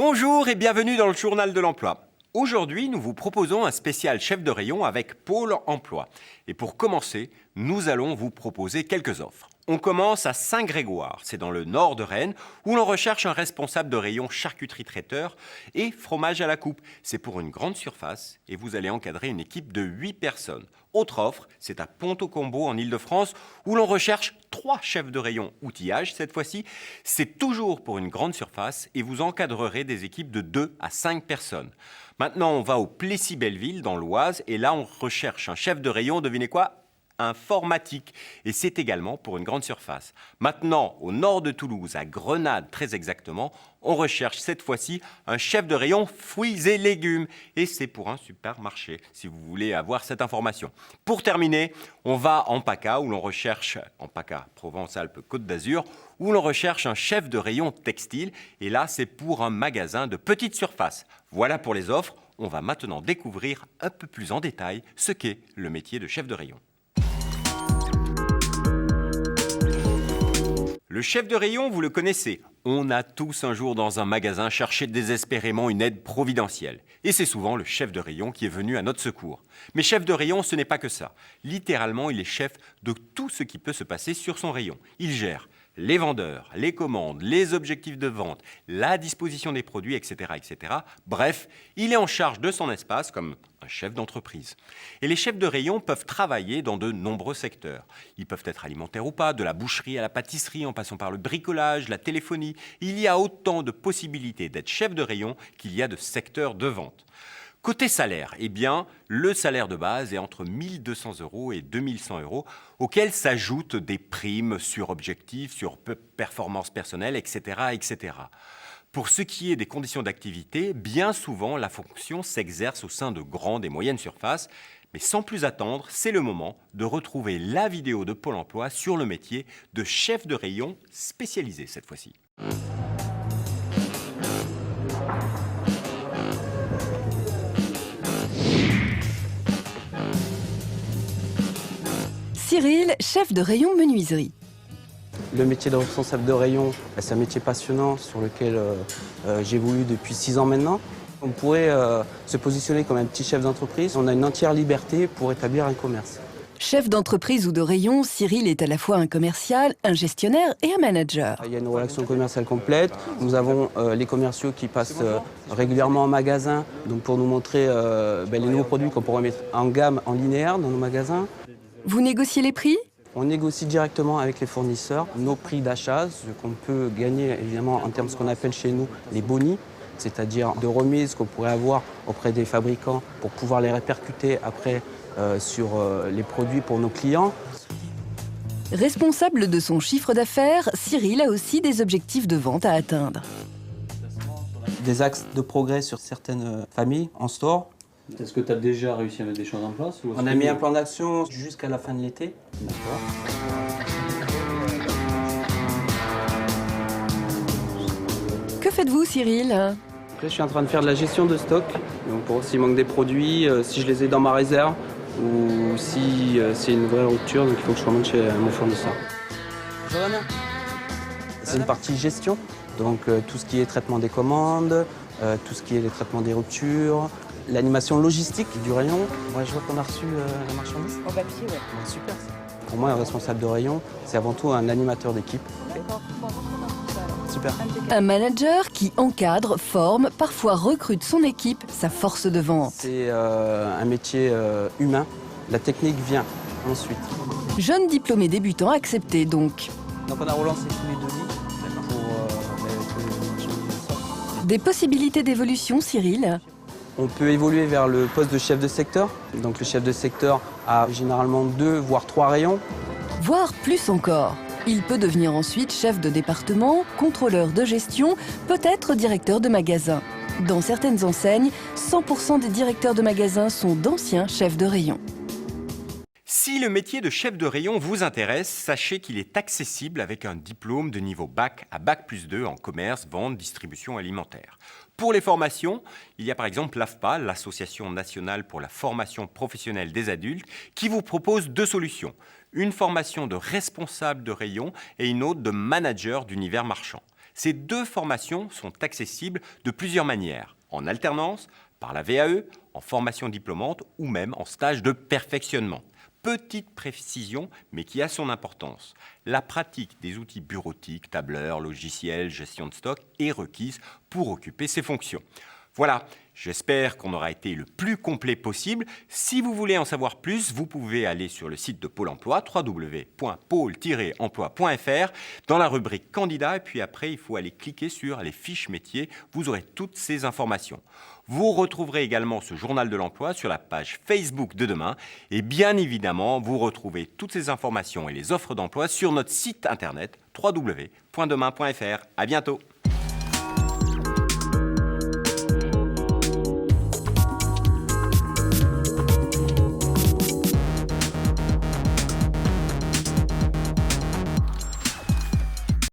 Bonjour et bienvenue dans le journal de l'emploi. Aujourd'hui, nous vous proposons un spécial chef de rayon avec Pôle emploi. Et pour commencer, nous allons vous proposer quelques offres. On commence à Saint-Grégoire, c'est dans le nord de Rennes, où l'on recherche un responsable de rayon charcuterie traiteur et fromage à la coupe. C'est pour une grande surface et vous allez encadrer une équipe de 8 personnes. Autre offre, c'est à Pont-au-Combo en Ile-de-France, où l'on recherche 3 chefs de rayon outillage. Cette fois-ci, c'est toujours pour une grande surface et vous encadrerez des équipes de 2 à 5 personnes. Maintenant, on va au Plessis-Belleville, dans l'Oise, et là, on recherche un chef de rayon, devinez quoi ? Informatique. Et c'est également pour une grande surface. Maintenant, au nord de Toulouse, à Grenade très exactement, on recherche cette fois-ci un chef de rayon fruits et légumes. Et c'est pour un supermarché, si vous voulez avoir cette information. Pour terminer, on va en PACA, où l'on recherche, en PACA, Provence-Alpes-Côte d'Azur, où l'on recherche un chef de rayon textile. Et là, c'est pour un magasin de petite surface. Voilà pour les offres. On va maintenant découvrir un peu plus en détail ce qu'est le métier de chef de rayon. Le chef de rayon, vous le connaissez. On a tous un jour dans un magasin cherché désespérément une aide providentielle. Et c'est souvent le chef de rayon qui est venu à notre secours. Mais chef de rayon, ce n'est pas que ça. Littéralement, il est chef de tout ce qui peut se passer sur son rayon. Il gère les vendeurs, les commandes, les objectifs de vente, la disposition des produits, etc., etc. Bref, il est en charge de son espace comme un chef d'entreprise. Et les chefs de rayon peuvent travailler dans de nombreux secteurs. Ils peuvent être alimentaires ou pas, de la boucherie à la pâtisserie, en passant par le bricolage, la téléphonie. Il y a autant de possibilités d'être chef de rayon qu'il y a de secteurs de vente. Côté salaire, eh bien, le salaire de base est entre 1 200 € et 2 100 €, auxquels s'ajoutent des primes sur objectifs, sur performance personnelle, etc., etc. Pour ce qui est des conditions d'activité, bien souvent, la fonction s'exerce au sein de grandes et moyennes surfaces. Mais sans plus attendre, c'est le moment de retrouver la vidéo de Pôle emploi sur le métier de chef de rayon spécialisé cette fois-ci. Cyril, chef de rayon menuiserie. Le métier de responsable de rayon, c'est un métier passionnant sur lequel j'évolue depuis 6 ans maintenant. On pourrait se positionner comme un petit chef d'entreprise. On a une entière liberté pour établir un commerce. Chef d'entreprise ou de rayon, Cyril est à la fois un commercial, un gestionnaire et un manager. Il y a une relation commerciale complète. Nous avons les commerciaux qui passent régulièrement en magasin donc pour nous montrer les nouveaux produits qu'on pourra mettre en gamme en linéaire dans nos magasins. Vous négociez les prix ? On négocie directement avec les fournisseurs nos prix d'achat, ce qu'on peut gagner évidemment en termes de ce qu'on appelle chez nous les bonis, c'est-à-dire de remises qu'on pourrait avoir auprès des fabricants pour pouvoir les répercuter après sur les produits pour nos clients. Responsable de son chiffre d'affaires, Cyril a aussi des objectifs de vente à atteindre. Des axes de progrès sur certaines familles en store. Est-ce que tu as déjà réussi à mettre des choses en place ou On a mis un plan d'action jusqu'à la fin de l'été. D'accord. Que faites-vous, Cyril ? Là, je suis en train de faire de la gestion de stock. Donc pour s'il manque des produits, si je les ai dans ma réserve ou si c'est une vraie rupture, donc il faut que je remonte chez mon fournisseur. C'est une partie gestion, donc tout ce qui est traitement des commandes, tout ce qui est les traitements des ruptures, l'animation logistique du rayon. Ouais, je vois qu'on a reçu la marchandise. En papier, ouais. Ouais, super. Pour moi, un responsable de rayon, c'est avant tout un animateur d'équipe. D'accord. Bon, Super. Un manager qui encadre, forme, parfois recrute son équipe, sa force de vente. C'est un métier humain. La technique vient ensuite. Jeune diplômé débutant accepté donc. Donc on a relancé tous les devis pour que les marchandises sortent. Des possibilités d'évolution, Cyril ? On peut évoluer vers le poste de chef de secteur. Donc le chef de secteur a généralement 2 voire 3 rayons. Voire plus encore. Il peut devenir ensuite chef de département, contrôleur de gestion, peut-être directeur de magasin. Dans certaines enseignes, 100% des directeurs de magasins sont d'anciens chefs de rayon. Si le métier de chef de rayon vous intéresse, sachez qu'il est accessible avec un diplôme de niveau bac à bac+2 en commerce, vente, distribution alimentaire. Pour les formations, il y a par exemple l'AFPA, l'Association nationale pour la formation professionnelle des adultes, qui vous propose 2 solutions. Une formation de responsable de rayon et une autre de manager d'univers marchand. Ces 2 formations sont accessibles de plusieurs manières, en alternance, par la VAE, en formation diplômante ou même en stage de perfectionnement. Petite précision, mais qui a son importance. La pratique des outils bureautiques, tableurs, logiciels, gestion de stock est requise pour occuper ces fonctions. Voilà, j'espère qu'on aura été le plus complet possible. Si vous voulez en savoir plus, vous pouvez aller sur le site de Pôle emploi, www.pôle-emploi.fr, dans la rubrique candidats, et puis après, il faut aller cliquer sur les fiches métiers. Vous aurez toutes ces informations. Vous retrouverez également ce journal de l'emploi sur la page Facebook de Demain. Et bien évidemment, vous retrouvez toutes ces informations et les offres d'emploi sur notre site internet www.demain.fr. À bientôt.